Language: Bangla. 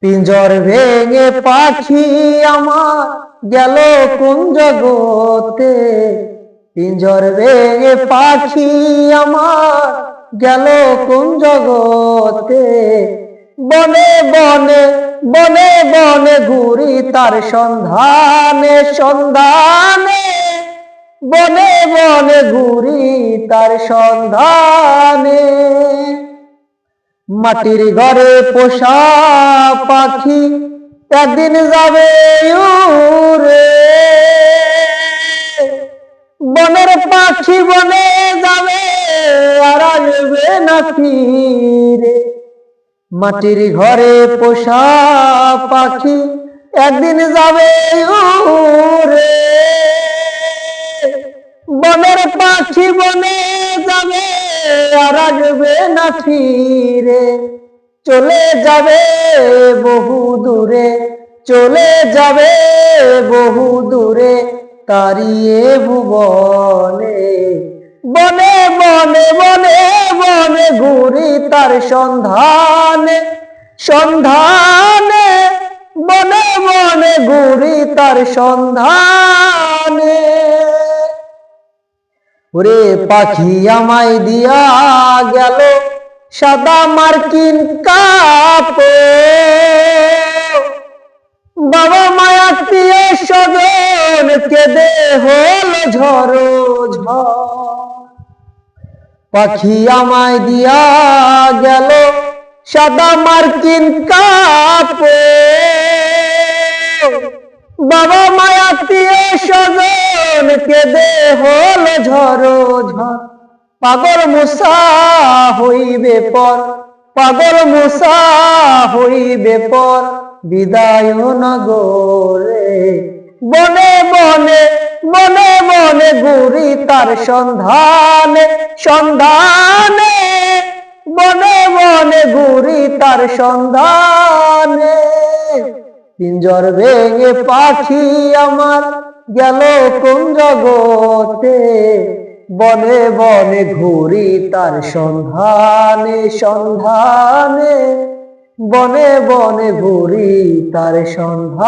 পিঞ্জর ভেঙে পাখি আমার গেল কোন জগতে। পিঞ্জর ভেঙে পাখি আমার গেল কোন জগতে। বনে বনে বনে বনে ঘুরি তার সন্ধানে সন্ধানে। বনে বনে ঘুরি তার সন্ধানে। মাটির ঘরে পোষা পাখি একদিন যাবে উড়ে। বনের পাখি বনে যাবে আর আসবে না ফিরে। মাটির ঘরে পোষা পাখি একদিন যাবে উড়ে। বনের পাখি বনে যাবে আর আসবে না ফিরে। চলে যাবে বহু দূরে, চলে যাবে বহু দূরে তারিয়ে ভুবনে। বনে বনে বনে বনে ঘুরি তার সন্ধানে সন্ধানে। বনে বনে ঘুরি তার সন্ধানে। ওরে পাখি আমায় দিয়া গেল সাদা মার্কিন কাপড়। বাবা মায়া আত্মীয় স্বজন কেঁদে হল ঝড়ো ঝড়। পাখি আমায় দিয়া গেল সাদা মার্কিন কাপড়। বাবা মায়া আত্মীয় স্বজন কেঁদে হল ঝড়ো ঝড়। পাগল মুসা হইবে পর, পাগল মুসা হইবে পর বিদায় নগরে। বনে বনে বনে বনে ঘুরি তার সন্ধানে সন্ধানে। বনে বনে ঘুরি তার সন্ধানে। পিঞ্জর ভেঙে পাখি আমার গেল কোন জগতে। বনে বনে ঘুরি তার সন্ধানে সন্ধানে। বনে বনে ঘুরি তার সন্ধানে।